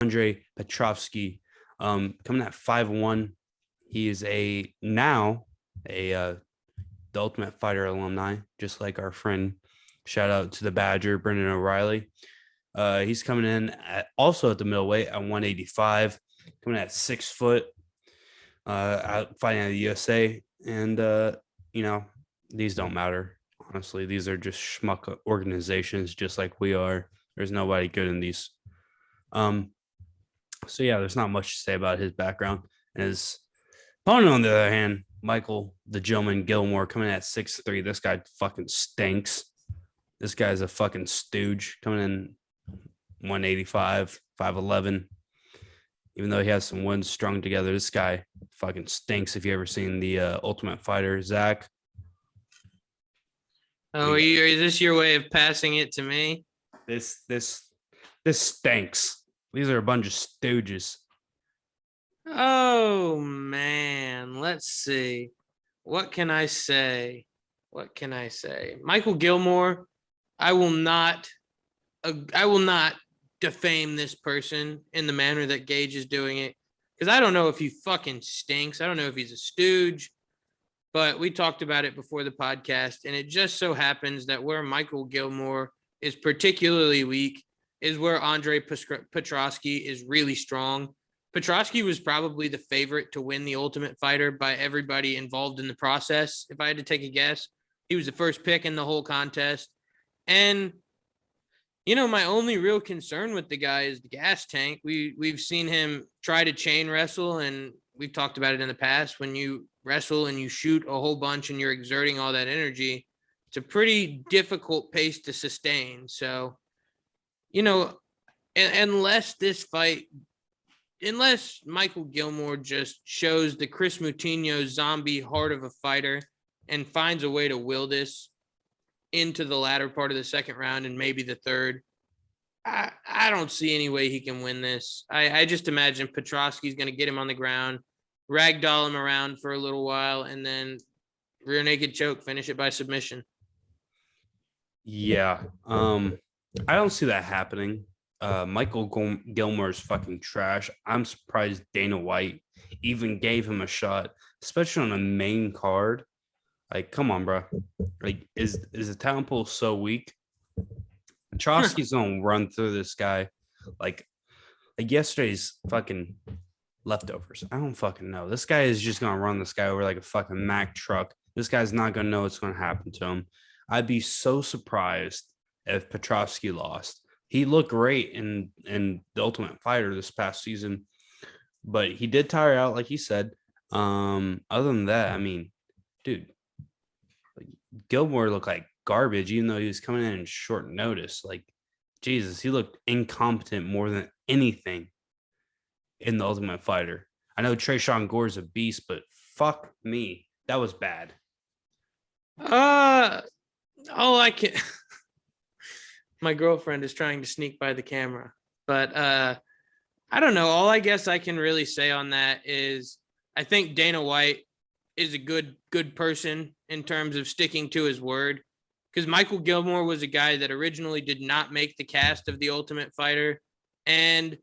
Andre Petrovski, coming at 5'1". He is now a the Ultimate Fighter alumni, just like our friend. Shout out to the Badger, Brendan O'Reilly. He's coming in also at the middleweight at 185, coming at 6 foot, fighting at the USA. And, these don't matter. Honestly, these are just schmuck organizations, just like we are. There's nobody good in these. So yeah, there's not much to say about his background. And his opponent, on the other hand, Michael the Gentleman Gilmore, coming at 6'3". This guy fucking stinks. This guy's a fucking stooge, coming in 185, 5'11". Even though he has some wins strung together, this guy fucking stinks. If you ever seen the Ultimate Fighter, Zach. Oh, is this your way of passing it to me? This stinks. These are a bunch of stooges. Oh man, let's see. What can I say? Michael Gilmore, I will not defame this person in the manner that Gage is doing it, because I don't know if he fucking stinks. I don't know if he's a stooge, but we talked about it before the podcast, and it just so happens that where Michael Gilmore is particularly weak is where Andre Petrovski is really strong. Petrovski was probably the favorite to win the Ultimate Fighter by everybody involved in the process. If I had to take a guess, he was the first pick in the whole contest. And, my only real concern with the guy is the gas tank. We've seen him try to chain wrestle, and we've talked about it in the past. When you wrestle and you shoot a whole bunch and you're exerting all that energy, it's a pretty difficult pace to sustain. So, unless Michael Gilmore just shows the Chris Moutinho zombie heart of a fighter and finds a way to will this into the latter part of the second round and maybe the third, I don't see any way he can win this. I just imagine Petrovski's going to get him on the ground, ragdoll him around for a little while, and then rear naked choke, finish it by submission. Yeah. I don't see that happening. Michael Gilmore's fucking trash. I'm surprised Dana White even gave him a shot, especially on a main card. Like, come on, bro. Like, is the talent pool so weak? Petrovski's gonna run through this guy like yesterday's fucking leftovers. I don't fucking know. This guy is just gonna run this guy over like a fucking Mack truck. This guy's not gonna know what's gonna happen to him. I'd be so surprised if Petrovski lost. He looked great in the Ultimate Fighter this past season, but he did tire out, like he said. Other than that, I mean, dude, Gilmore looked like garbage, even though he was coming in short notice. Like, Jesus, he looked incompetent more than anything in the Ultimate Fighter. I know Trayshawn Gore's a beast, but fuck me, that was bad. All I can. My girlfriend is trying to sneak by the camera, but I don't know. All I guess I can really say on that is I think Dana White is a good person in terms of sticking to his word, because Michael Gilmore was a guy that originally did not make the cast of the Ultimate Fighter, and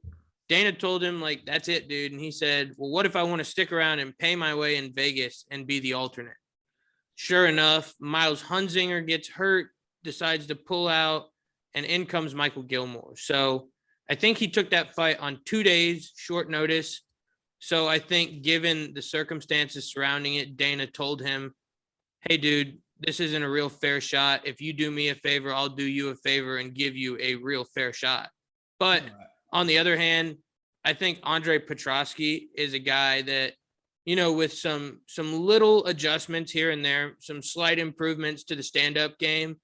Dana told him, like, that's it, dude. And he said, well, what if I want to stick around and pay my way in Vegas and be the alternate? Sure enough, Miles Hunzinger gets hurt, decides to pull out, and in comes Michael Gilmore. So I think he took that fight on 2 days, short notice. So I think given the circumstances surrounding it, Dana told him, hey, dude, this isn't a real fair shot. If you do me a favor, I'll do you a favor and give you a real fair shot. But on the other hand, I think Andre Petrovski is a guy that, with some little adjustments here and there, some slight improvements to the stand-up game,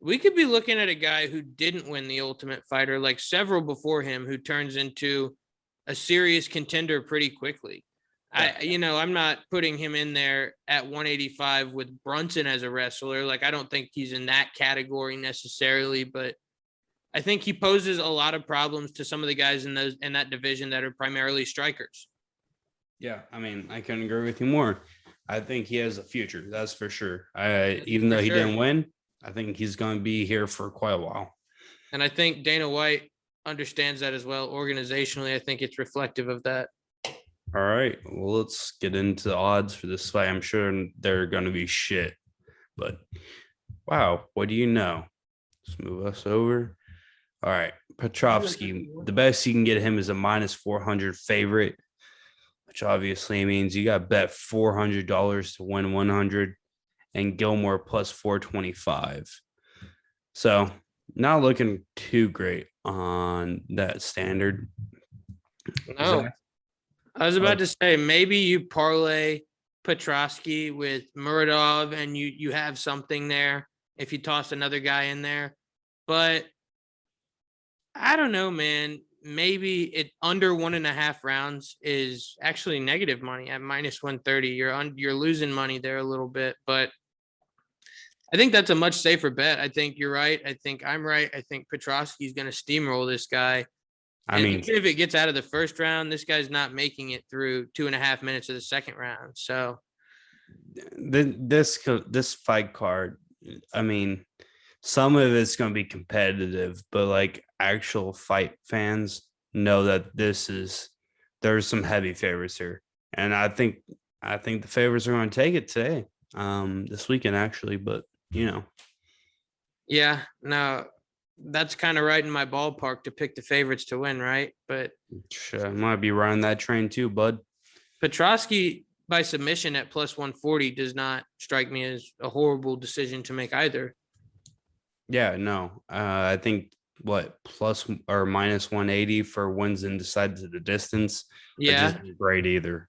we could be looking at a guy who didn't win the Ultimate Fighter, like several before him, who turns into a serious contender pretty quickly. I'm not putting him in there at 185 with Brunson as a wrestler. Like, I don't think he's in that category necessarily, but I think he poses a lot of problems to some of the guys in that division that are primarily strikers. Yeah, I mean, I couldn't agree with you more. I think he has a future, that's for sure. Even though he didn't win, I think he's going to be here for quite a while. And I think Dana White understands that as well. Organizationally, I think it's reflective of that. All right. Well, let's get into the odds for this fight. I'm sure they're going to be shit. But wow, what do you know? Let's move us over. All right. Petrovski, the best you can get him is a minus 400 favorite, which obviously means you got bet $400 to win 100, and Gilmore plus 425. So not looking too great on that standard. No, I was Oh. about to say maybe you parlay Petrovski with Muradov and you have something there if you toss another guy in there. But I don't know, man. Maybe it under 1.5 rounds is actually negative money at minus 130. You're losing money there a little bit, but I think that's a much safer bet. I think you're right. I think I'm right. I think Petrovski is going to steamroll this guy. I And mean, even if it gets out of the first round, this guy's not making it through 2.5 minutes of the second round. So this fight card, I mean, some of it's going to be competitive, but like actual fight fans know that there's some heavy favorites here, and I think the favorites are going to take it today, this weekend actually, but yeah, no, that's kind of right in my ballpark to pick the favorites to win, right? But I might be riding that train too, bud. Petrovski by submission at plus 140 does not strike me as a horrible decision to make either. Yeah, no, I think what plus or minus 180 for wins and decides to the distance. Yeah. Just great either.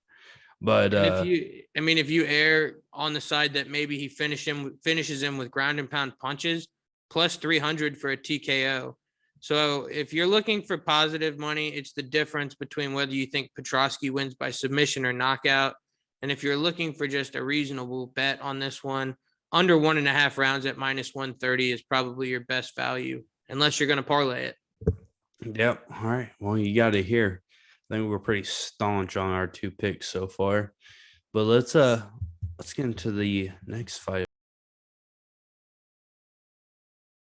But And if you err on the side that maybe he finishes him with ground and pound punches, plus 300 for a TKO. So if you're looking for positive money, it's the difference between whether you think Petrovski wins by submission or knockout. And if you're looking for just a reasonable bet on this one, under 1.5 rounds at minus 130 is probably your best value, unless you're going to parlay it. Yep. All right. Well, you got to hear. I think we're pretty staunch on our two picks so far. But let's get into the next fight.